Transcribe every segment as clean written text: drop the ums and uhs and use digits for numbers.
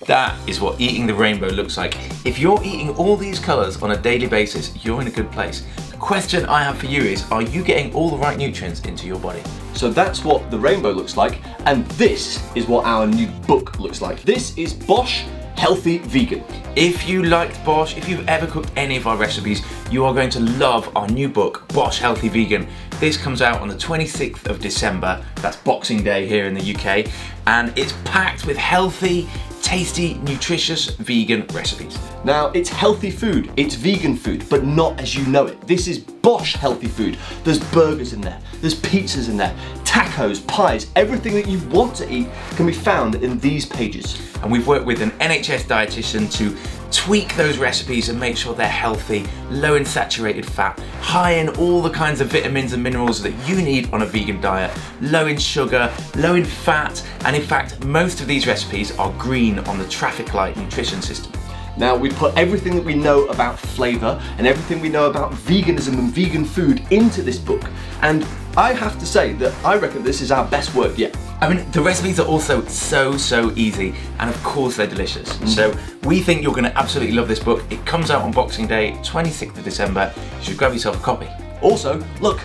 That is what eating the rainbow looks like. If you're eating all these colours on a daily basis, you're in a good place. The question I have for you is, are you getting all the right nutrients into your body? So that's what the rainbow looks like, and this is what our new book looks like. This is BOSH Healthy Vegan. If you liked BOSH, if you've ever cooked any of our recipes, you are going to love our new book, BOSH Healthy Vegan. This comes out on the 26th of December, that's Boxing Day here in the UK, and it's packed with healthy, tasty, nutritious vegan recipes. Now, it's healthy food, it's vegan food, but not as you know it. This is BOSH healthy food. There's burgers in there, there's pizzas in there, tacos, pies, everything that you want to eat can be found in these pages. And we've worked with an NHS dietitian to tweak those recipes and make sure they're healthy, low in saturated fat, high in all the kinds of vitamins and minerals that you need on a vegan diet, low in sugar, low in fat, and in fact, most of these recipes are green on the traffic light nutrition system. Now, we put everything that we know about flavour and everything we know about veganism and vegan food into this book. And I have to say that I reckon this is our best work yet. I mean, the recipes are also so easy, and of course they're delicious. So we think you're gonna absolutely love this book. It comes out on Boxing Day, 26th of December. You should grab yourself a copy. Also, look,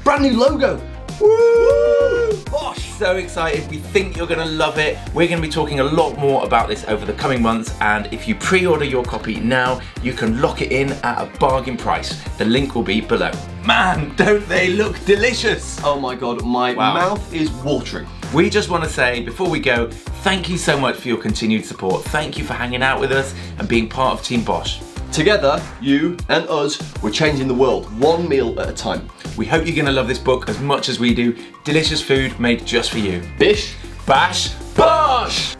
brand new logo. Woo! BOSH! So excited, we think you're gonna love it. We're gonna be talking a lot more about this over the coming months, and if you pre-order your copy now, you can lock it in at a bargain price. The link will be below. Man, don't they look delicious? Oh my God, my mouth is watering. We just want to say, before we go, thank you so much for your continued support. Thank you for hanging out with us and being part of Team BOSH. Together, you and us, we're changing the world, one meal at a time. We hope you're going to love this book as much as we do. Delicious food made just for you. Bish, bash, BOSH!